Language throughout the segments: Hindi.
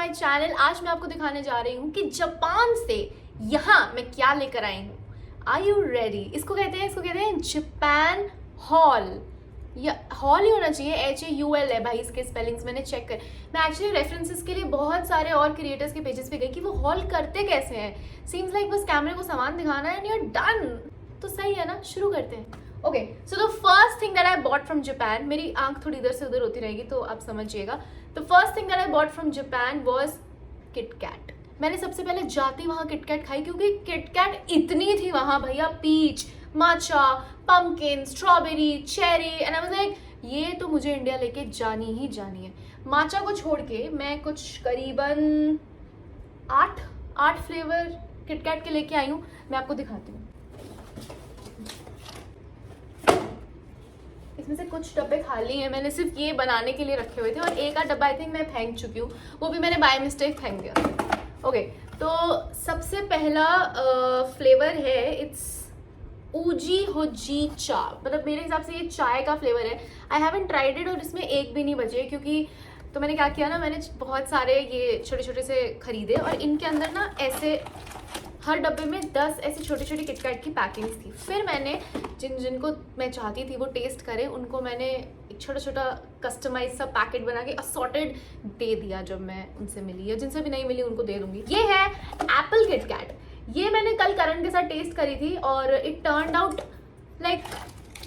My channel. आज मैं आपको दिखाने जा रही हूँ कि जापान से यहाँ मैं क्या लेकर आई हूँ। Are you ready? इसको कहते हैं जापान हॉल, या हॉल ही होना चाहिए, HAUL है भाई इसके स्पेलिंग्स मैंने चेक कर। मैं एक्चुअली रेफरेंसेस के लिए बहुत सारे और क्रिएटर्स के पेजेस पे गई कि वो हॉल करते कैसे हैं। सीम्स लाइक बस कैमरे को सामान दिखाना है एंड यू आर डन। तो सही है ना, शुरू करते हैं। Okay, so the first thing that I bought from Japan, मेरी आंख थोड़ी इधर से उधर होती रहेगी तो आप समझिएगा। The first thing that I bought from Japan was KitKat. मैंने सबसे पहले जाती वहाँ किटकैट खाई क्योंकि किटकैट इतनी थी वहाँ भैया, peach, matcha, pumpkin, strawberry, cherry, and I was like ये तो मुझे इंडिया लेके जानी ही जानी है। माचा को छोड़ के मैं कुछ करीबन 8 फ्लेवर किटकैट के लेके आई हूँ। मैं आपको दिखाती हूँ। इसमें से कुछ डब्बे खाली हैं, मैंने सिर्फ ये बनाने के लिए रखे हुए थे और एक आध डब्बा आई थिंक मैं फेंक चुकी हूँ, वो भी मैंने बाय मिस्टेक फेंक दिया। ओके, तो सबसे पहला फ्लेवर है, इट्स ऊजी होजी चा, मतलब मेरे हिसाब से ये चाय का फ्लेवर है। आई हैवंट ट्राइड इट और इसमें एक भी नहीं बचे क्योंकि तो मैंने क्या किया ना, मैंने बहुत सारे ये छोटे छोटे से खरीदे और इनके अंदर ना ऐसे हर डब्बे में 10 ऐसी छोटी छोटी किटकैट की पैकिंग्स थी। फिर मैंने जिनको मैं चाहती थी वो टेस्ट करें, उनको मैंने एक छोटा छोटा कस्टमाइज सा पैकेट बना के असॉर्टेड दे दिया। जब मैं उनसे मिली या जिनसे भी नहीं मिली उनको दे दूंगी। ये है एप्पल किटकैट। ये मैंने कल करण के साथ टेस्ट करी थी और इट टर्न्ड आउट लाइक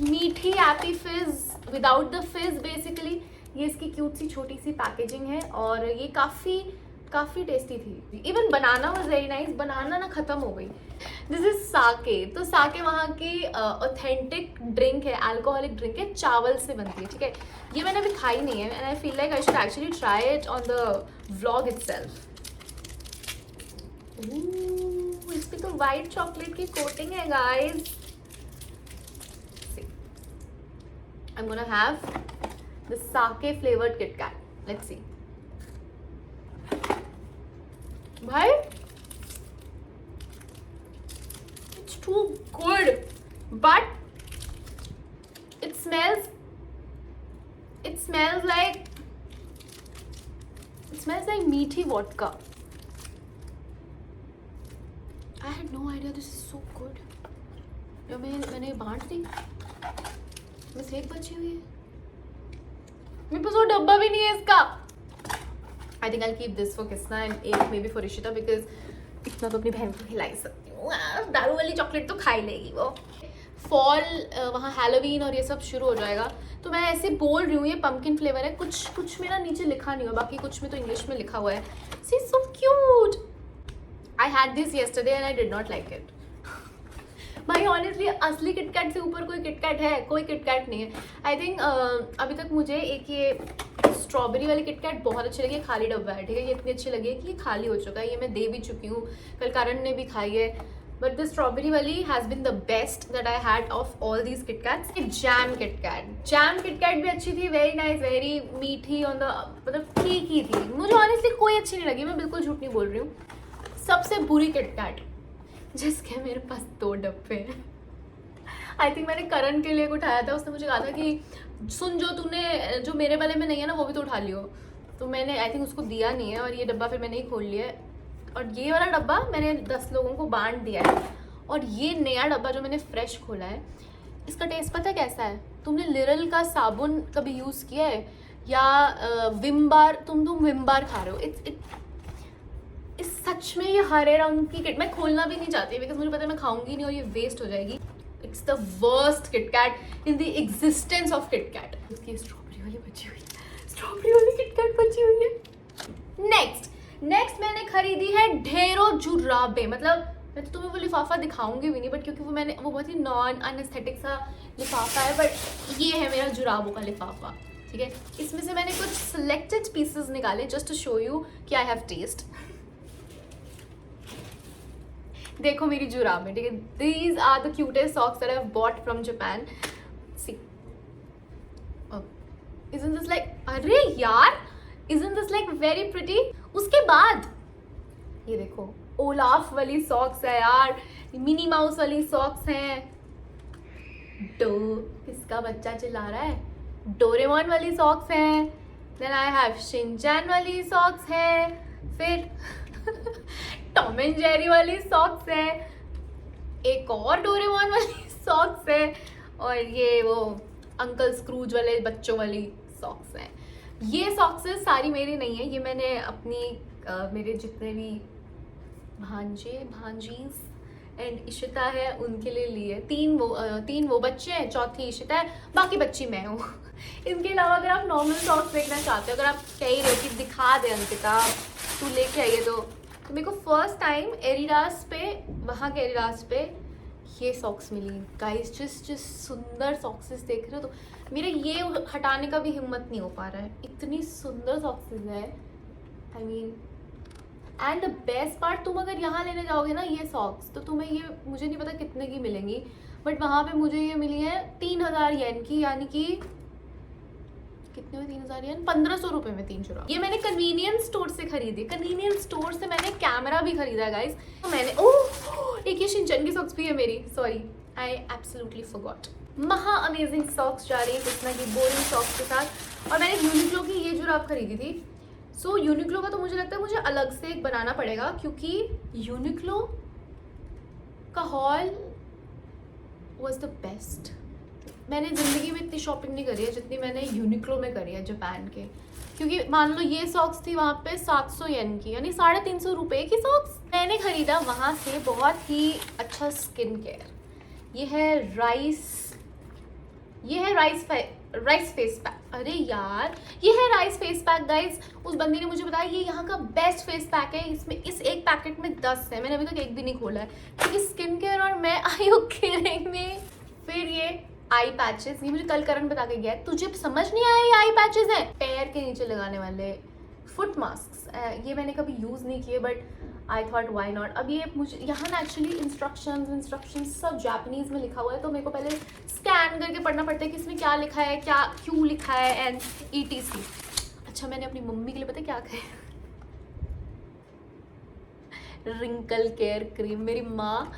मीठी एप्पी फिज विदाउट द फिज बेसिकली। ये इसकी क्यूट सी छोटी सी पैकेजिंग है और ये काफ़ी टेस्टी थी। Even banana was very nice. Banana ना ख़त्म हो गई। दिस इज साके। तो साके वहाँ की ऑथेंटिक ड्रिंक है, अल्कोहलिक ड्रिंक है, चावल से बनती है, ठीक है। ये मैंने अभी खाई नहीं है and I feel like I should actually try it on the vlog itself. इस पे तो वाइट चॉकलेट की कोटिंग है guys. I am gonna have the sake flavoured KitKat. Let's see भाई, it's too good, but it smells like meaty vodka. I had no idea this is so good. जब मैंने बांट दी, बस एक बची हुई है, मेरे पास वो डब्बा भी नहीं है इसका। I think I'll keep this for Kisna and एक maybe for Ishita because इतना तो अपनी बहन को खिला ही सकती हूँ। दारू वाली चॉकलेट तो खा ही लेगी वो। फॉल वहाँ हैलोवीन और ये सब शुरू हो जाएगा तो मैं ऐसे बोल रही हूँ। ये पम्पकिन फ्लेवर है। कुछ मेरा नीचे लिखा नहीं हुआ, बाकी कुछ में तो इंग्लिश में लिखा हुआ है। See so cute. I had this yesterday and I did not like it. भाई ऑनेस्टली असली किटकैट से ऊपर कोई किटकैट है? कोई किटकैट नहीं है। आई थिंक अभी तक मुझे एक ये स्ट्रॉबेरी वाली किटकैट बहुत अच्छी लगी है, खाली डब्बा है, ठीक है। ये इतनी अच्छी लगी है कि ये खाली हो चुका है, ये मैं दे भी चुकी हूँ, कल कारण ने भी खाई है। बट द स्ट्रॉबेरी वाली has been the best that I had of all these KitKats. Jam KitKat भी अच्छी थी, वेरी नाइस, वेरी मीठी ऑन द, मतलब ठीक ही थी। मुझे ऑनेस्टली कोई अच्छी नहीं लगी, मैं बिल्कुल झूठ नहीं बोल रही हूँ। सबसे बुरी किटकैट जिसके मेरे पास 2 डब्बे हैं। आई थिंक मैंने करण के लिए उठाया था, उसने मुझे कहा था कि सुन जो मेरे वाले में नहीं है ना वो भी तो उठा लियो। तो मैंने आई थिंक उसको दिया नहीं है और ये डब्बा फिर मैंने ही खोल लिया है और ये वाला डब्बा मैंने 10 लोगों को बांट दिया है। और ये नया डब्बा जो मैंने फ्रेश खोला है, इसका टेस्ट पता है कैसा है? तुमने लिरल का साबुन कभी यूज़ किया है या विम बार? तुम विम बार खा रहे हो। इस सच में ये हरे रंग की किट मैं खोलना भी नहीं चाहती बिकॉज मुझे पता है मैं खाऊंगी नहीं और ये वेस्ट हो जाएगी। It's the worst KitKat in the existence of KitKat. इसकी स्ट्रॉबेरी वाली बची हुई है, स्ट्रॉबेरी वाली किटकैट बची हुई है। नेक्स्ट मैंने खरीदी है ढेरों जुराबे। मतलब मैं तो तुम्हें वो लिफाफा दिखाऊंगी भी नहीं बट क्योंकि वो बहुत ही नॉन अनएस्थेटिक सा लिफाफा है, बट ये है मेरा जुराबों का लिफाफा, ठीक है। इसमें से मैंने कुछ सिलेक्टेड पीसेस निकाले जस्ट टू शो यू कि आई हैव टेस्ट। देखो मेरी जुराबें, ठीक है। These are the cutest socks that I have bought from Japan. See, isn't this like, अरे यार, isn't this like very pretty? उसके बाद ये देखो ओलाफ वाली सॉक्स है यार, मिनी माउस वाली सॉक्स हैं। किसका बच्चा चिल्ला रहा है? डोरेमोन वाली सॉक्स हैं। देन आई हैव शिनचैन वाली सॉक्स है। फिर टॉम एंड जेरी वाली सॉक्स है, एक और डोरेमोन वाली सॉक्स है, और ये वो अंकल स्क्रूज वाले बच्चों वाली सॉक्स हैं। ये सॉक्सेस सारी मेरी नहीं है, ये मैंने अपनी मेरे जितने भी भांजे भांजीज एंड इशिता है उनके लिए लिए। तीन वो बच्चे हैं, चौथी इशिता है, बाकी बच्ची मैं हूँ। इनके अलावा अगर आप नॉर्मल सॉक्स देखना चाहते हो, अगर आप कह ही रहे हो कि दिखा दे अंकिता तू लेके आइए, तो मेरे को फर्स्ट टाइम एडिडास पे, वहाँ के एडिडास पे ये सॉक्स मिली गाइस। जिस सुंदर सॉक्सेस देख रहे हो, तो मेरा ये हटाने का भी हिम्मत नहीं हो पा रहा है, इतनी सुंदर सॉक्सेस है। I mean and the best part, तुम अगर यहाँ लेने जाओगे ना ये सॉक्स, तो तुम्हें ये मुझे नहीं पता कितने की मिलेंगी, बट वहाँ पे मुझे ये मिली है 3000 येन की, यानी कि कितने में 3000 येन, 1500 रुपये में 3 जुराब। ये मैंने कन्वीनियंस स्टोर से खरीदी, कन्वीनियंस स्टोर से मैंने कैमरा भी खरीदा गाइस। तो मैंने एक ये शिनचैन की सॉक्स भी है मेरी, सॉरी आई एब्सोल्युटली फॉरगॉट। महा अमेजिंग सॉक्स जा रही है कृष्णा की बोरिंग सॉक्स के साथ। और मैंने यूनिक्लो की ये जुराब खरीदी थी। सो यूनिक्लो का तो मुझे लगता है मुझे अलग से एक बनाना पड़ेगा, क्योंकि यूनिक्लो का हॉल वॉज द बेस्ट। मैंने ज़िंदगी में इतनी शॉपिंग नहीं करी है जितनी मैंने यूनिक्लो में करी है जापान के, क्योंकि मान लो ये सॉक्स थी वहाँ पे 700 येन की, यानी 350 रुपये की सॉक्स मैंने खरीदा वहाँ से। बहुत ही अच्छा स्किन केयर, ये है राइस फेस पैक। अरे यार ये है राइस फेस पैक गाइस। उस बंदी ने मुझे बताया ये यहाँ का बेस्ट फेस पैक है, इसमें इस एक पैकेट में 10 है, मैंने अभी तक एक भी नहीं खोला है, क्योंकि स्किन केयर और मैं आई में। फिर ये आई पैचेस, ये मुझे कल करण बता के गया, तुझे समझ नहीं आया ये आई पैचेस हैं, पैर के नीचे लगाने वाले फुट मास्क। ये मैंने कभी यूज़ नहीं किए, but I thought why not. अब ये मुझे यहाँ ना एक्चुअली इंस्ट्रक्शंस सब जापानीज़ में लिखा हुआ है, तो मेरे को पहले स्कैन करके पढ़ना पड़ता है कि इसमें क्या लिखा है, क्या क्यों लिखा है एंड ETC। अच्छा मैंने अपनी मम्मी के लिए पता क्या कहा, रिंकल केयर क्रीम। मेरी माँ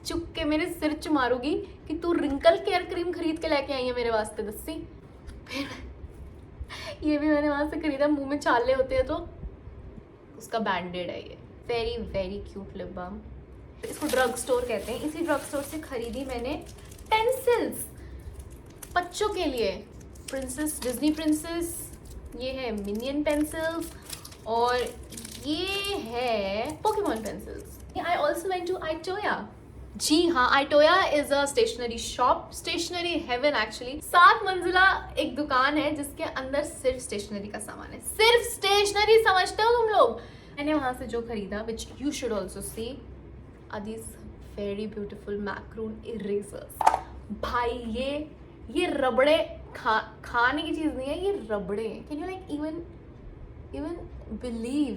चुप के मेरे सिर च मारूगी कि तू रिंकल केयर क्रीम खरीद के लेके आई है मेरे वास्ते दस्सी। फिर ये भी मैंने वहाँ से खरीदा, मुंह में छाले होते हैं तो उसका बैंडेड है ये। Very very cute lip balm, इसको ड्रग स्टोर कहते हैं। इसी ड्रग स्टोर से खरीदी मैंने पेंसिल्स बच्चों के लिए, डिज्नी प्रिंसेस, ये है मिनियन पेंसिल्स, और ये है Pokemon pencils. I also went to Itoya. जी हाँ, Itoya is a stationery shop, stationery heaven actually. 7 मंजिला एक दुकान है जिसके अंदर सिर्फ स्टेशनरी का सामान है, सिर्फ स्टेशनरी, समझते हो तुम लोग। मैंने वहाँ से जो खरीदा, which you should also see, are these very beautiful macaron erasers. भाई ये रबड़े खाने की चीज़ नहीं है, ये रबड़े। Can you like even believe.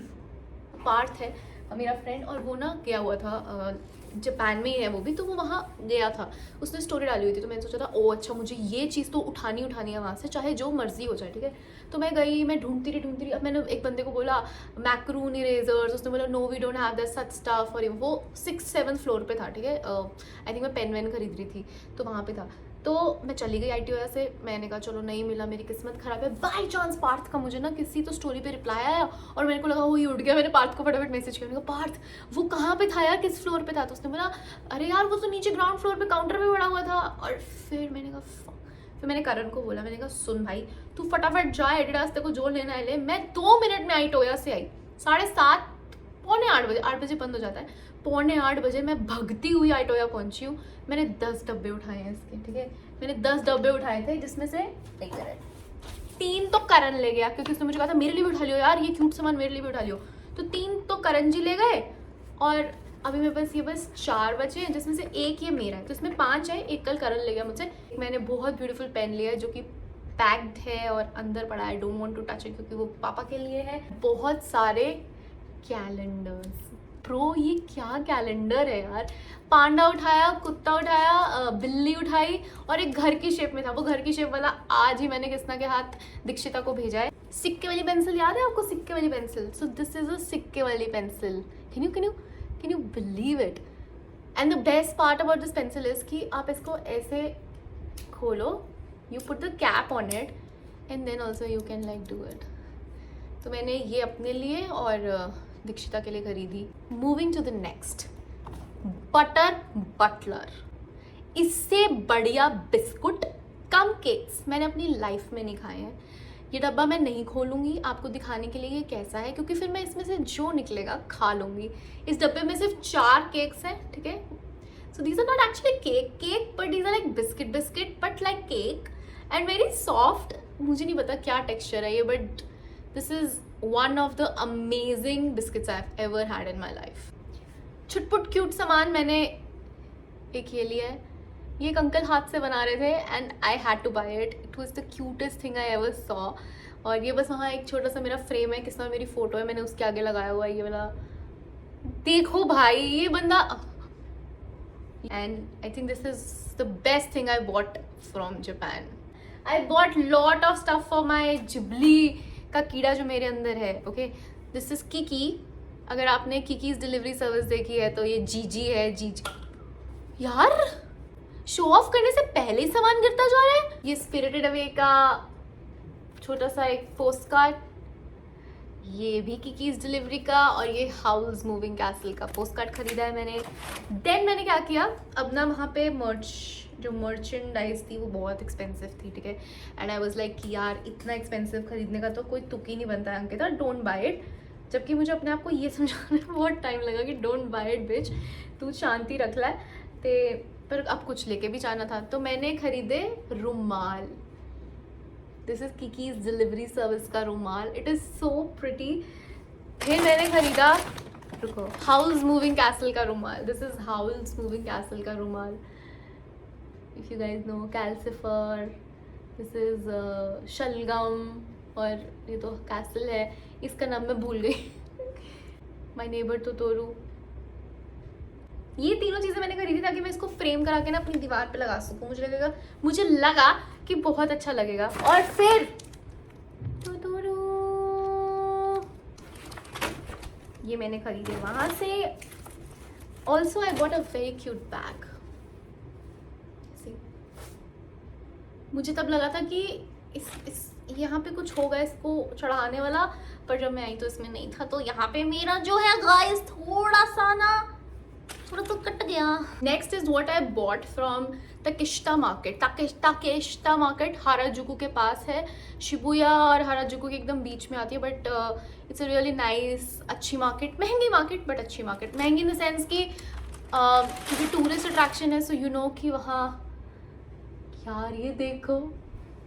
Parth है मेरा फ्रेंड, और वो ना गया हुआ था, जापान में ही है वो भी, तो वो वहाँ गया था, उसने स्टोरी डाली हुई थी, तो मैंने सोचा था ओ अच्छा मुझे ये चीज़ तो उठानी है वहाँ से, चाहे जो मर्जी हो जाए, ठीक है। तो मैं गई, मैं ढूंढती रही। अब मैंने एक बंदे को बोला मैक्रून इरेजर्स, उसने बोला no we don't have that such stuff, और वो 6-7 फ्लोर पे था, ठीक है। आई थिंक मैं पेन वेन खरीद रही थी, तो वहाँ पे था। तो मैं चली गई आइटोया से, मैंने कहा चलो नहीं मिला, मेरी किस्मत खराब है। बाई चांस पार्थ का मुझे ना किसी तो स्टोरी पे रिप्लाई आया, और मेरे को लगा वो ही उठ गया। मैंने पार्थ को फटाफट मैसेज किया, मैंने कहा पार्थ वो कहाँ पे था यार, किस फ्लोर पे था? तो उसने बोला अरे यार वो तो नीचे ग्राउंड फ्लोर पे काउंटर पे पड़ा हुआ था। और फिर मैंने कहा फिर मैंने करण को बोला, मैंने कहा सुन भाई तू फटाफट जा एडिडास तेरे को जो लेना है ले। मैं 2 मिनट में आइटोया से आई, 7:30 पौने 8 बजे, 8 बजे बंद हो जाता है, पौने 8 बजे मैं भगती हुई आइटोया पहुंची हूँ। मैंने 10 डब्बे उठाए हैं इसके, ठीक है। मैंने 10 डब्बे उठाए थे, जिसमें से 3 तो करण ले गया, क्योंकि उसने मुझे कहा था मेरे लिए भी उठा लियो यार, ये क्यूट सामान मेरे लिए भी उठा लियो। तो 3 तो करण जी ले गए, और अभी मेरे पास ये बस 4 बचे हैं, जिसमें से एक ये मेरा है, तो इसमें 5 है, एक कल करण ले गया मुझसे। मैंने बहुत ब्यूटीफुल पेन लिया है जो कि पैक्ड है और अंदर पड़ा है, don't want to touch it, क्योंकि वो पापा के लिए है। बहुत सारे कैलेंडर्स, प्रो ये क्या कैलेंडर है यार। पांडा उठाया, कुत्ता उठाया, बिल्ली उठाई, और एक घर की शेप में था। वो घर की शेप वाला आज ही मैंने कृष्णा के हाथ दीक्षिता को भेजा है। सिक्के वाली पेंसिल याद है आपको, सिक्के वाली pencil? So this is a सिक्के वाली pencil. Can you believe it? And the best part about this pencil is कि आप इसको ऐसे खोलो, you put the cap on it, and then also you can like do it. तो मैंने ये अपने लिए और दीक्षिता के लिए खरीदी। Moving to the next, Butter Butler. इससे बढ़िया बिस्कुट कम केक्स मैंने अपनी लाइफ में नहीं खाए हैं। ये डब्बा मैं नहीं खोलूँगी आपको दिखाने के लिए ये कैसा है, क्योंकि फिर मैं इसमें से जो निकलेगा खा लूँगी। इस डब्बे में सिर्फ 4 केक्स हैं, ठीक है। So these are not actually cake but these are like biscuit but like cake and very soft. मुझे नहीं पता क्या टेक्सचर है ये, but this is one of the amazing biscuits I have ever had in my life. छुटपुट क्यूट सामान मैंने एक ये लिया है। ये एक अंकल हाथ से बना रहे थे and I had two by it. It was the cutest thing I ever saw. और ये बस वहाँ एक छोटा सा मेरा फ्रेम है, किसमें मेरी फोटो है, मैंने उसके आगे लगाया हुआ है ये वाला। देखो भाई ये बंदा। And I think this is the best thing I bought from Japan. I bought lot of stuff for my Ghibli का कीड़ा जो मेरे अंदर है। Okay, this is Kiki. अगर आपने किकीज डिलीवरी सर्विस देखी है तो ये जीजी है। जीजी यार, शो ऑफ करने से पहले ही सामान गिरता जा रहा है। ये स्पिरिटेड अवे का छोटा सा एक पोस्ट कार्ड, ये भी किकीज डिलीवरी का, और ये हाउस मूविंग कैसल का पोस्ट कार्ड खरीदा है मैंने। देन मैंने क्या किया, अब ना वहाँ पे जो मर्चेंडाइज थी वो बहुत एक्सपेंसिव थी, ठीक है। एंड आई वाज लाइक कि यार इतना एक्सपेंसिव खरीदने का तो कोई तुक ही नहीं बनता है अंकिता, डोंट बाय इट। जबकि मुझे अपने आप को ये समझाने में बहुत टाइम लगा कि डोंट बाय इट बिच, तू शांति रख ला ते। पर अब कुछ लेके भी जाना था तो मैंने खरीदे रुमाल। दिस इज किकीज डिलीवरी सर्विस का रुमाल, इट इज़ सो प्रिटी। फिर मैंने खरीदा, रुको, हाउस मूविंग कैसल का रुमाल। This is house moving castle का रुमाल, if you guys know Calcifer. This is शलगम, और ये तो कैसल है, इसका नाम मैं भूल गई। My neighbour Totoro. ये तीनों चीज़ें मैंने खरीदी ताकि मैं इसको फ्रेम करा के ना अपनी दीवार पे लगा सकूँ। मुझे लगा कि बहुत अच्छा लगेगा। और फिर ये मैंने खरीदे वहाँ से। Also I got a very cute bag. मुझे तब लगा था कि इस यहाँ पे कुछ होगा इसको चढ़ाने वाला, पर जब मैं आई तो इसमें नहीं था। तो यहाँ पे मेरा जो है गाइस थोड़ा तो कट गया। Next is what I bought from Takeshita market. Takeshita market Harajuku के पास है, शिबुया और हाराजुकू के एकदम बीच में आती है। But it's a really nice, अच्छी मार्केट, महंगी मार्केट बट अच्छी मार्केट। महंगी इन द सेंस कि क्योंकि टूरिस्ट अट्रैक्शन है, सो यू नो कि वहाँ, यार ये देखो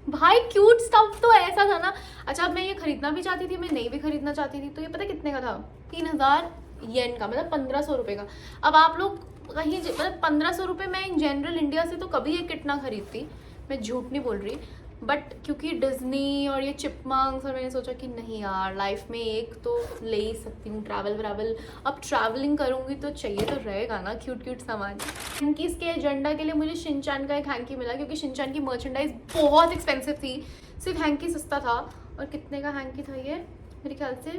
भाई क्यूट स्टफ तो ऐसा था ना। अच्छा, अब मैं ये खरीदना भी चाहती थी, मैं नहीं भी खरीदना चाहती थी, तो ये पता कितने का था, 3000 येन का, मतलब 1500 रुपये का। अब आप लोग कहीं, मतलब 1500 रुपये मैं इन जनरल इंडिया से तो कभी ये किट ना खरीदती, मैं झूठ नहीं बोल रही। बट क्योंकि डिज्नी और ये चिपमंक्स, और मैंने सोचा कि नहीं यार लाइफ में एक तो ले ही सकती हूँ, ट्रैवल। अब ट्रैवलिंग करूँगी तो चाहिए तो रहेगा ना क्यूट सामान। हैंकीज़ के एजेंडा के लिए मुझे शिनचैन का एक हैंकी मिला, क्योंकि शिनचैन की मर्चेंडाइज बहुत एक्सपेंसिव थी, सिर्फ हैंकी सस्ता था। और कितने का हैंकी था ये, मेरे ख्याल से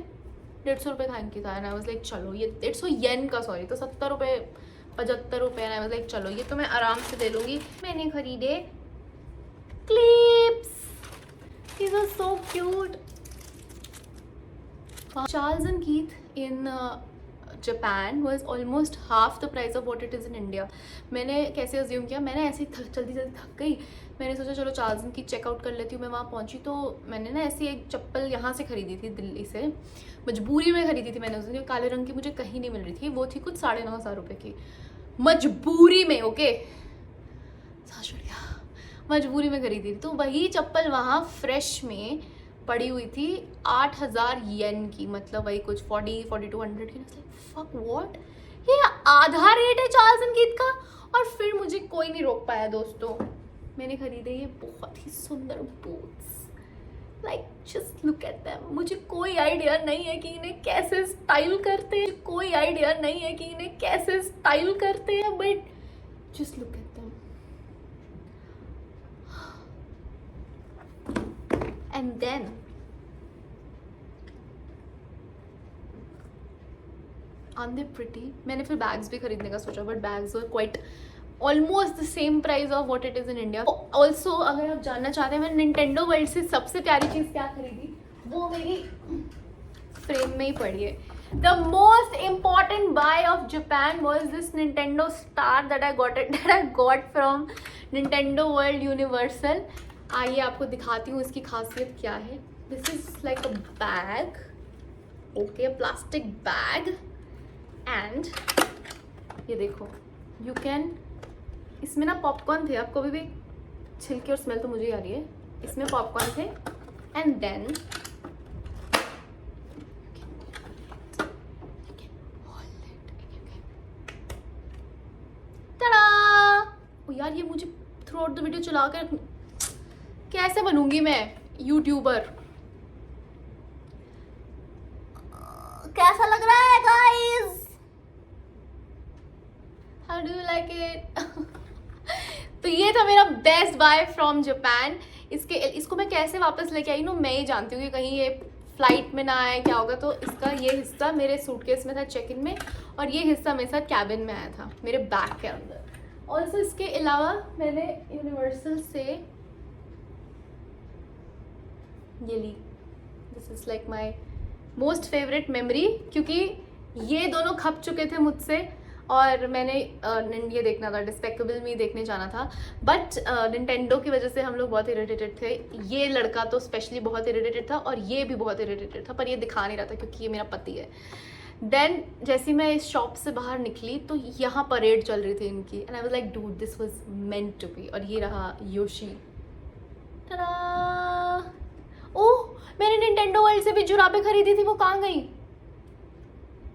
150 रुपये का हैंकी था। एंड आई वाज लाइक चलो ये 150 येन का, सॉरी, तो 70 रुपये 75 रुपये। एंड आई वाज लाइक चलो ये तो मैं आराम से दे लूँगी। मैंने खरीदे clips. These are so cute. Charles and Keith in Japan was almost half the price of what it is in India. मैंने कैसे अज्यूम किया, मैंने ऐसे ही जल्दी थक गई, मैंने सोचा चलो चार्ल्स एंड कीथ चेकआउट कर लेती हूँ। मैं वहाँ पहुँची तो मैंने ना ऐसी एक चप्पल यहाँ से खरीदी थी, दिल्ली से, मजबूरी में खरीदी थी मैंने। उसने काले रंग की मुझे कहीं नहीं मिल रही थी, वो थी कुछ 9,500 रुपये की, मजबूरी में। ओके, मजबूरी में खरीदी थी। तो वही चप्पल वहाँ फ्रेश में पड़ी हुई थी 8,000 येन की, मतलब वही कुछ 40-4200 की। फक व्हाट, ये आधा रेट है चार्ल्स एंड कीथ का। और फिर मुझे कोई नहीं रोक पाया दोस्तों, मैंने खरीदे ये बहुत ही सुंदर boots. Like just look at them. मुझे कोई आइडिया नहीं है कि इन्हें कैसे स्टाइल करते हैं, but just look at them. And then aren't they pretty? मैंने फिर बैग्स भी खरीदने का सोचा, but bags were quite almost the same price of what it is in India. Also अगर आप जानना चाहते हैं मैं निंटेंडो वर्ल्ड से सबसे प्यारी चीज़ क्या खरीदी, वो मेरी फ्रेम में ही पड़ी है। The most important buy of Japan was this Nintendo Star that I got from Nintendo World Universal. आइए आपको दिखाती हूँ इसकी खासियत क्या है. This is like a bag, okay, a plastic bag, and ये देखो, you can, इसमें ना पॉपकॉर्न थे. आपको अभी भी छिलके और स्मेल तो मुझे ही आ रही है. इसमें पॉपकॉर्न थे, and then यार ये मुझे थ्रू आउट द वीडियो चला कर कैसे बनूंगी मैं यूट्यूबर. कैसा लग रहा है guys? How do you like it? तो ये था मेरा बेस्ट बाय फ्रॉम जापान. इसको मैं कैसे वापस लेके आई मैं ही जानती हूँ कि कहीं ये फ्लाइट में ना आए, क्या होगा. तो इसका ये हिस्सा मेरे सूटकेस में था चेक इन में, और ये हिस्सा मेरे साथ कैबिन में आया था मेरे बैग के अंदर. ऑल्सो इसके अलावा मैंने यूनिवर्सल से ये ली. This is like my most favourite memory, क्योंकि ये दोनों खप चुके थे मुझसे और मैंने ये देखना था, डिस्पेक्टेबल मी देखने जाना था. बट निंटेंडो की वजह से हम लोग बहुत इरिटेटेड थे. ये लड़का तो स्पेशली बहुत इरिटेटेड था और ये भी बहुत इरिटेटेड था, पर ये दिखा नहीं रहा था क्योंकि ये मेरा पति है. देन जैसे मैं इस शॉप से बाहर निकली तो यहाँ परेड चल रही थी इनकी, and I was like dude this was meant to be. और ये रहा योशी. ओह, मैंने निंटेंडो वर्ल्ड से भी जुराबें खरीदी थी, वो कहाँ गई?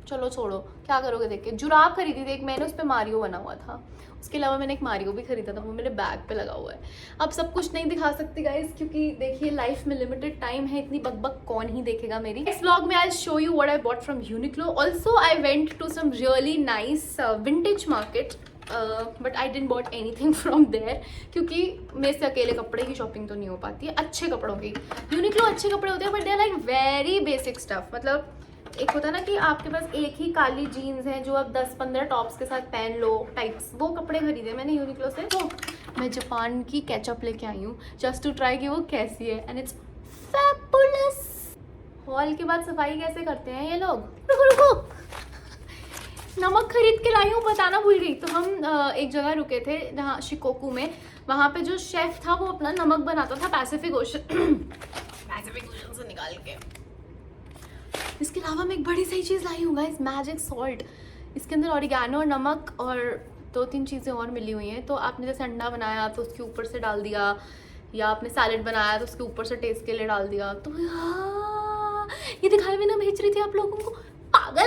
चलो छोड़ो, क्या करोगे देख के. जुराब खरीदी थी एक मैंने, उस पर मारियो बना हुआ था. उसके अलावा मैंने एक मारियो भी खरीदा था, वो मेरे बैग पे लगा हुआ है. अब सब कुछ नहीं दिखा सकती गाइस, क्योंकि देखिए लाइफ में लिमिटेड टाइम है, इतनी बकबक कौन ही देखेगा मेरी. इस व्लॉग में I show you what I bought from Uniqlo. Also I went to some really nice vintage market, but I didn't bought anything from there, क्योंकि मेरे से अकेले कपड़े की शॉपिंग तो नहीं हो पाती है अच्छे कपड़ों की. यूनिक्लो अच्छे कपड़े होते हैं, but they are like very basic stuff. मतलब एक होता है ना कि आपके पास एक ही काली जीन्स है जो आप 10-15 टॉप्स के साथ पहन लो टाइप्स, वो कपड़े खरीदे मैंने यूनिक्लो से. तो मैं जापान की केचअप लेके आई हूँ जस्ट टू ट्राई कि वो कैसी है, एंड इट्स फैबुलस. हॉल के बाद सफाई कैसे करते हैं ये लोग. रुको रुको, नमक खरीद के लाई हूँ, बताना भूल गई. तो हम एक जगह रुके थे जहाँ शिकोकू में, वहाँ पे जो शेफ था वो अपना नमक बनाता था पैसिफिक ओशन से निकाल के. इसके अलावा मैं एक बड़ी सही चीज़ लाई हूँ गाइस, मैजिक सॉल्ट. इसके अंदर ऑरिगेनो और नमक और 2-3 चीज़ें और मिली हुई हैं. तो आपने जैसे अंडा बनाया तो उसके ऊपर से डाल दिया, या आपने सैलेड बनाया तो उसके ऊपर से टेस्ट के लिए डाल दिया. तो ये दिखाई भी ना भेज रही थी आप लोगों को.